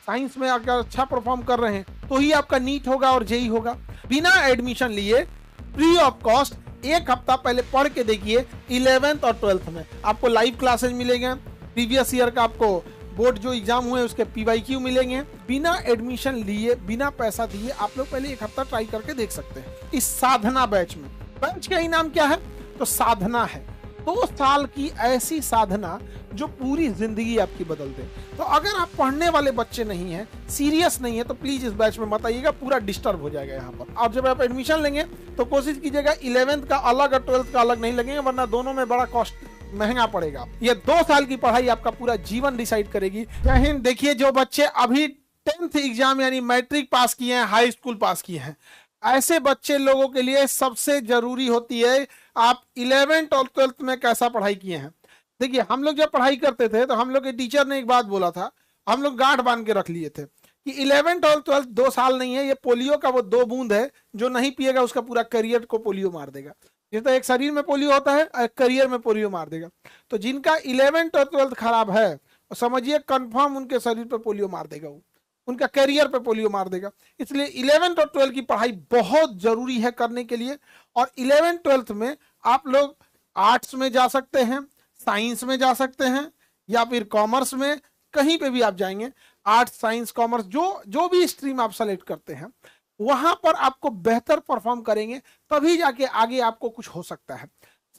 Science में अगर अच्छा परफॉर्म कर रहे हैं तो ही आपका नीट होगा और जेई होगा। बिना एडमिशन लिए फ्री ऑफ कॉस्ट एक हफ्ता पहले पढ़ के देखिए। 11th और 12th में आपको लाइव क्लासेज मिलेंगे, प्रीवियस ईयर का आपको बोर्ड जो एग्जाम हुए उसके पीवाईक्यू मिलेंगे। बिना एडमिशन लिए बिना पैसा दिए आप लोग पहले एक हफ्ता ट्राई करके देख सकते हैं इस साधना बैच में। बैच का ही नाम क्या है? तो साधना है। 2 साल की ऐसी साधना जो पूरी जिंदगी आपकी बदल दे। तो अगर आप पढ़ने वाले बच्चे नहीं हैं, सीरियस नहीं है, तो प्लीज इस बैच में मत आइएगा, पूरा डिस्टर्ब हो जाएगा यहाँ पर। और जब आप एडमिशन लेंगे तो कोशिश कीजिएगा 11th का अलग और 12th का अलग नहीं लगेगा, वरना दोनों में बड़ा कॉस्ट महंगा पड़ेगा। ये 2 साल की पढ़ाई आपका पूरा जीवन डिसाइड करेगी। जय हिंद। देखिए, जो बच्चे अभी 10th एग्जाम यानी मैट्रिक पास किए हैं, हाई स्कूल पास किए हैं, ऐसे बच्चे लोगों के लिए सबसे जरूरी होती है आप 11th और 12th में कैसा पढ़ाई किए हैं। देखिए, हम लोग जब पढ़ाई करते थे तो हम लोग के टीचर ने एक बात बोला था, हम लोग गांठ बांध के रख लिए थे कि 11th और 12th 2 साल नहीं है, ये पोलियो का वो 2 बूंद है, जो नहीं पिएगा उसका पूरा करियर को पोलियो मार देगा। जैसे एक शरीर में पोलियो होता है, एक करियर में पोलियो मार देगा। तो जिनका 11th और 12th खराब है, समझिए कंफर्म उनके शरीर पर पोलियो मार देगा, वो उनका करियर पे पोलियो मार देगा। इसलिए 11th और 12th की पढ़ाई बहुत जरूरी है करने के लिए। और 11th 12th में आप लोग आर्ट्स में जा सकते हैं, साइंस में जा सकते हैं, या फिर कॉमर्स में, कहीं पे भी आप जाएंगे, आर्ट्स साइंस कॉमर्स जो भी स्ट्रीम आप सेलेक्ट करते हैं, वहां पर आपको बेहतर परफॉर्म करेंगे, तभी जाके आगे आपको कुछ हो सकता है।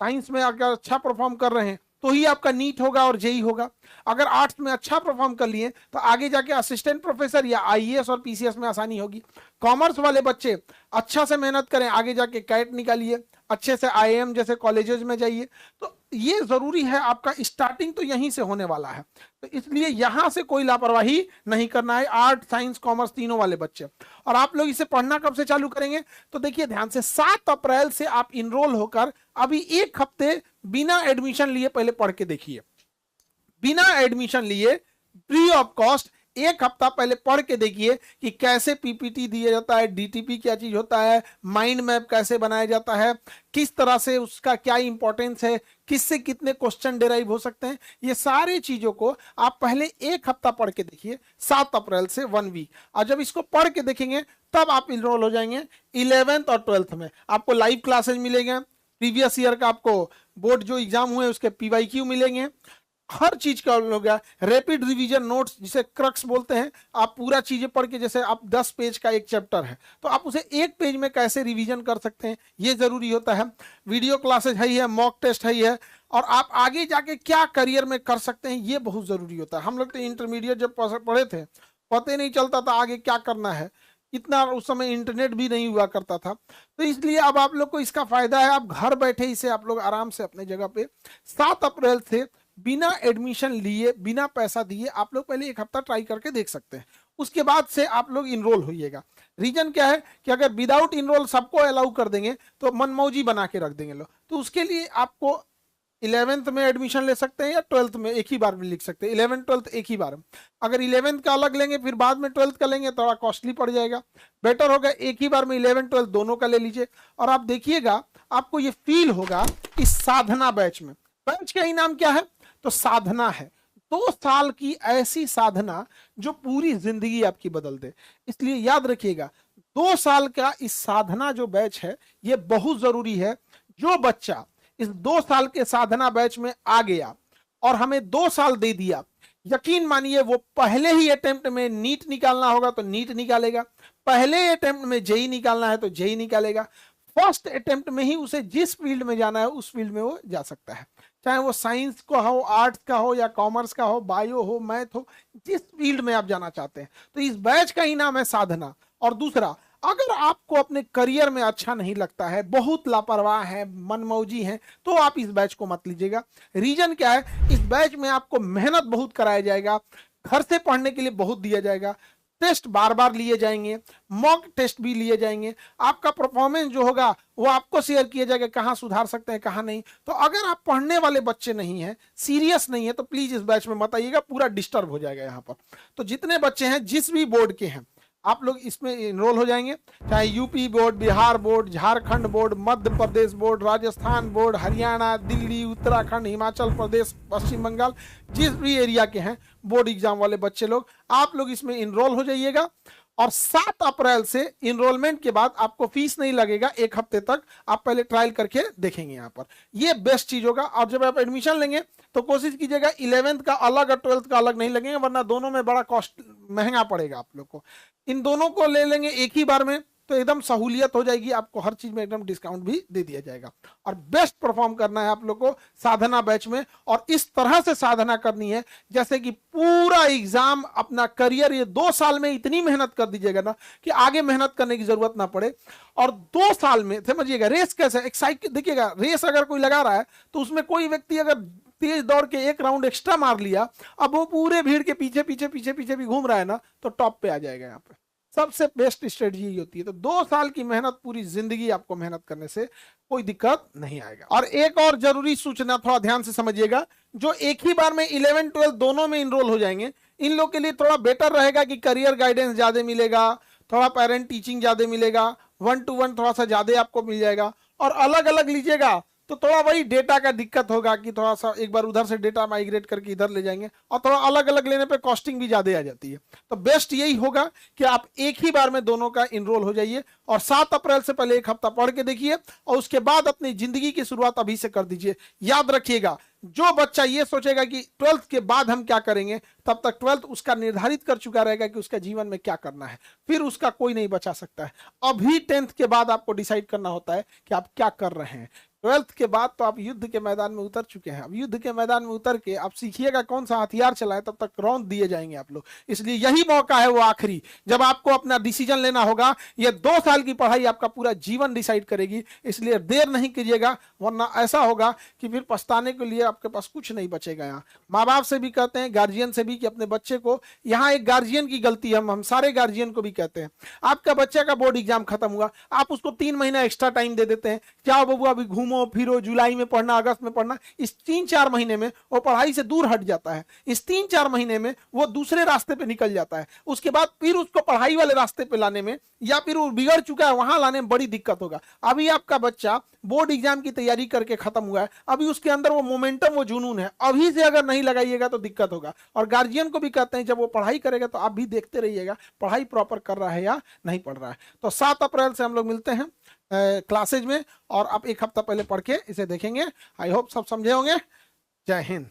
साइंस में अगर अच्छा परफॉर्म कर रहे हैं तो ही आपका नीट होगा और जेई होगा। अगर आर्ट्स में अच्छा परफॉर्म कर लिए तो आगे जाके असिस्टेंट प्रोफेसर या आईएएस और पीसीएस में आसानी होगी। कॉमर्स वाले बच्चे अच्छा से मेहनत करें, आगे जाके कैट निकालिए, अच्छे से आईएएम जैसे कॉलेजेस में जाइए। तो ये जरूरी है, आपका स्टार्टिंग तो यहीं से होने वाला है, तो इसलिए यहां से कोई लापरवाही नहीं करना है। आर्ट साइंस कॉमर्स तीनों वाले बच्चे। और आप लोग इसे पढ़ना कब से चालू करेंगे? तो देखिए ध्यान से, 7 अप्रैल से आप इनरोल होकर अभी 1 हफ्ते बिना एडमिशन लिए पहले पढ़ के देखिए। बिना एडमिशन लिए फ्री ऑफ कॉस्ट 1 हफ्ता पहले पढ़ के देखिए कि कैसे पीपीटी दिया जाता है, डीटीपी क्या चीज होता है, माइंड मैप कैसे बनाया जाता है, किस तरह से उसका क्या इंपॉर्टेंस है, किससे कितने क्वेश्चन डिराइव हो सकते हैं। ये सारी चीजों को आप पहले 1 हफ्ता पढ़ के देखिए, 7 अप्रैल से 1 वीक। और जब इसको पढ़ के देखेंगे तब आप इनरोल हो जाएंगे 11th और 12th में। आपको लाइव क्लासेज मिलेंगे, प्रीवियस ईयर का आपको बोर्ड जो एग्जाम हुए उसके पीवाईक्यू मिलेंगे, हर चीज का होगा। रैपिड रिवीजन नोट्स जिसे क्रक्स बोलते हैं, आप पूरा चीजें पढ़ के, जैसे आप 10 पेज का एक चैप्टर है तो आप उसे 1 पेज में कैसे रिवीजन कर सकते हैं, ये जरूरी होता है। वीडियो क्लासेज है, मॉक टेस्ट है, और आप आगे जाके क्या करियर में कर सकते हैं ये बहुत जरूरी होता है। हम लोग तो इंटरमीडिएट जब पढ़े थे पता ही नहीं चलता था आगे क्या करना है, इतना उस समय इंटरनेट भी नहीं हुआ करता था। तो इसलिए अब आप लोग को इसका फायदा है, आप घर बैठे इसे आप लोग आराम से अपने जगह पे 7 अप्रैल से बिना एडमिशन लिए बिना पैसा दिए आप लोग पहले 1 हफ्ता ट्राई करके देख सकते हैं। उसके बाद से आप लोग इनरोल होइएगा। रीजन क्या है कि अगर विदाउट इनरोल सबको अलाउ कर देंगे तो मनमौजी बना के रख देंगे लोग। तो उसके लिए आपको 11th में एडमिशन ले सकते हैं या 12th में एक ही बार में लिख सकते हैं। 11th 12th एक ही बार में। अगर 11th का अलग लेंगे फिर बाद में 12th का लेंगे थोड़ा कॉस्टली पड़ जाएगा। बेटर होगा एक ही बार में 11th 12th दोनों का ले लीजिए। और आप देखिएगा आपको ये फील होगा इस साधना बैच में। बैच का ही नाम क्या है? तो साधना है। 2 साल की ऐसी साधना जो पूरी जिंदगी आपकी बदल दे। इसलिए याद रखिएगा 2 साल का इस साधना जो बैच है ये बहुत जरूरी है। जो बच्चा इस 2 साल के साधना बैच में आ गया और हमें 2 साल दे दिया, यकीन मानिए वो पहले ही अटेम्प्ट में नीट निकालना होगा तो नीट निकालेगा, पहले अटेम्प्ट में जेई निकालना है तो जेई निकालेगा, फर्स्ट अटेम्प्ट में ही उसे जिस फील्ड में जाना है उस फील्ड में वो जा सकता है। चाहे वो साइंस का हो, आर्ट्स का हो, या कॉमर्स का हो, बायो हो, मैथ हो, जिस फील्ड में आप जाना चाहते हैं। तो इस बैच का ही नाम है साधना। और दूसरा, अगर आपको अपने करियर में अच्छा नहीं लगता है, बहुत लापरवाह है, मनमौजी है, तो आप इस बैच को मत लीजिएगा। रीजन क्या है? इस बैच में आपको मेहनत बहुत कराया जाएगा, घर से पढ़ने के लिए बहुत दिया जाएगा, टेस्ट बार बार लिए जाएंगे, मॉक टेस्ट भी लिए जाएंगे, आपका परफॉर्मेंस जो होगा वो आपको शेयर किया जाएगा, कहां सुधार सकते हैं कहां नहीं। तो अगर आप पढ़ने वाले बच्चे नहीं हैं, सीरियस नहीं है, तो प्लीज इस बैच में मत आइएगा, पूरा डिस्टर्ब हो जाएगा यहाँ पर। तो जितने बच्चे हैं जिस भी बोर्ड के हैं आप लोग इसमें इनरोल हो जाएंगे, चाहे UP board, Bihar board, Jharkhand board, Madhya Pradesh board, Rajasthan board, Haryana, Delhi, Uttarakhand, Himachal Pradesh, Paschim Bangal, जिस भी एरिया के हैं बोर्ड एग्जाम वाले बच्चे लोग, आप लोग इसमें इनरोल हो जाइएगा। और 7 अप्रैल से इनरोलमेंट के बाद आपको फीस नहीं लगेगा, 1 हफ्ते तक आप पहले ट्रायल करके देखेंगे। यहाँ पर ये बेस्ट चीज होगा। और जब आप एडमिशन लेंगे तो कोशिश कीजिएगा 11th का अलग और 12th का अलग नहीं लगेंगे, वरना दोनों में बड़ा कॉस्ट महंगा पड़ेगा आप लोग को। इन दोनों को ले लेंगे एक ही बार में तो एकदम सहूलियत हो जाएगी, आपको हर चीज में एकदम डिस्काउंट भी दे दिया जाएगा। और बेस्ट परफॉर्म करना है आप लोग को साधना बैच में, और इस तरह से साधना करनी है जैसे कि पूरा एग्जाम अपना करियर ये 2 साल में इतनी मेहनत कर दीजिएगा ना कि आगे मेहनत करने की जरूरत ना पड़े। और 2 साल में समझिएगा रेस कैसे, एक साइकिल देखिएगा, रेस अगर कोई लगा रहा है तो उसमें कोई व्यक्ति अगर तेज दौड़ के 1 राउंड एक्स्ट्रा मार लिया, अब वो पूरे भीड़ के पीछे पीछे पीछे पीछे भी घूम रहा है ना, तो टॉप पे आ जाएगा। यहाँ पे सबसे बेस्ट स्ट्रेटजी यही होती है। तो 2 साल की मेहनत, पूरी जिंदगी आपको मेहनत करने से कोई दिक्कत नहीं आएगा। और एक और जरूरी सूचना थोड़ा ध्यान से समझिएगा, जो एक ही बार में 11 12 दोनों में इनरोल हो जाएंगे, इन लोग के लिए थोड़ा बेटर रहेगा कि करियर गाइडेंस ज्यादा मिलेगा, थोड़ा पेरेंट टीचिंग ज्यादा मिलेगा, 1 to 1 थोड़ा सा ज्यादा आपको मिल जाएगा। और अलग अलग लीजिएगा तो थोड़ा वही डेटा का दिक्कत होगा कि थोड़ा सा एक बार उधर से डेटा माइग्रेट करके इधर ले जाएंगे, और थोड़ा अलग अलग लेने पे कॉस्टिंग भी ज्यादा आ जाती है। तो बेस्ट यही होगा कि आप एक ही बार में दोनों का इनरोल हो जाइए, और 7 अप्रैल से पहले 1 हफ्ता पढ़ के देखिए, और उसके बाद अपनी जिंदगी की शुरुआत अभी से कर दीजिए। याद रखिएगा, जो बच्चा ये सोचेगा कि 12th के बाद हम क्या करेंगे, तब तक 12th उसका निर्धारित कर चुका रहेगा कि उसका जीवन में क्या करना है, फिर उसका कोई नहीं बचा सकता है। अभी 10th के बाद आपको डिसाइड करना होता है कि आप क्या कर रहे हैं। 12th के बाद तो आप युद्ध के मैदान में उतर चुके हैं। अब युद्ध के मैदान में उतर के आप सीखिएगा कौन सा हथियार चलाए, तब तक रौंद दिए जाएंगे आप लोग। इसलिए यही मौका है वो आखिरी, जब आपको अपना डिसीजन लेना होगा। ये 2 साल की पढ़ाई आपका पूरा जीवन डिसाइड करेगी, इसलिए देर नहीं कीजिएगा, वरना ऐसा होगा कि फिर पछताने के लिए आपके पास कुछ नहीं बचेगा। यहाँ माँ बाप से भी कहते हैं, गार्जियन से भी, कि अपने बच्चे को, यहाँ एक गार्जियन की गलती है, हम सारे गार्जियन को भी कहते हैं, आपका बच्चे का बोर्ड एग्जाम खत्म हुआ, आप उसको 3 महीना एक्स्ट्रा टाइम दे देते हैं, जाओ बबुआ अभी घूमो फिरो, जुलाई में पढ़ना, अगस्त में पढ़ना। इस 3-4 महीने में वो पढ़ाई से दूर हट जाता है, इस 3-4 महीने में वो दूसरे रास्ते पे निकल जाता है। उसके बाद फिर उसको पढ़ाई वाले रास्ते पे लाने में, या फिर वो बिगड़ चुका है वहां लाने में बड़ी दिक्कत होगा। अभी आपका बच्चा बोर्ड एग्जाम की तैयारी करके खत्म हुआ है, अभी उसके अंदर वो मोमेंटम, वो जुनून है, अभी से अगर नहीं लगाइएगा तो दिक्कत होगा। और गार्जियन को भी कहते हैं, जब वो पढ़ाई करेगा तो आप भी देखते रहिएगा पढ़ाई प्रॉपर कर रहा है या नहीं पढ़ रहा है। तो 7 अप्रैल से हम लोग मिलते हैं क्लासेज में, और आप 1 हफ्ता पहले पढ़ के इसे देखेंगे। आई होप सब समझे होंगे। जय हिंद।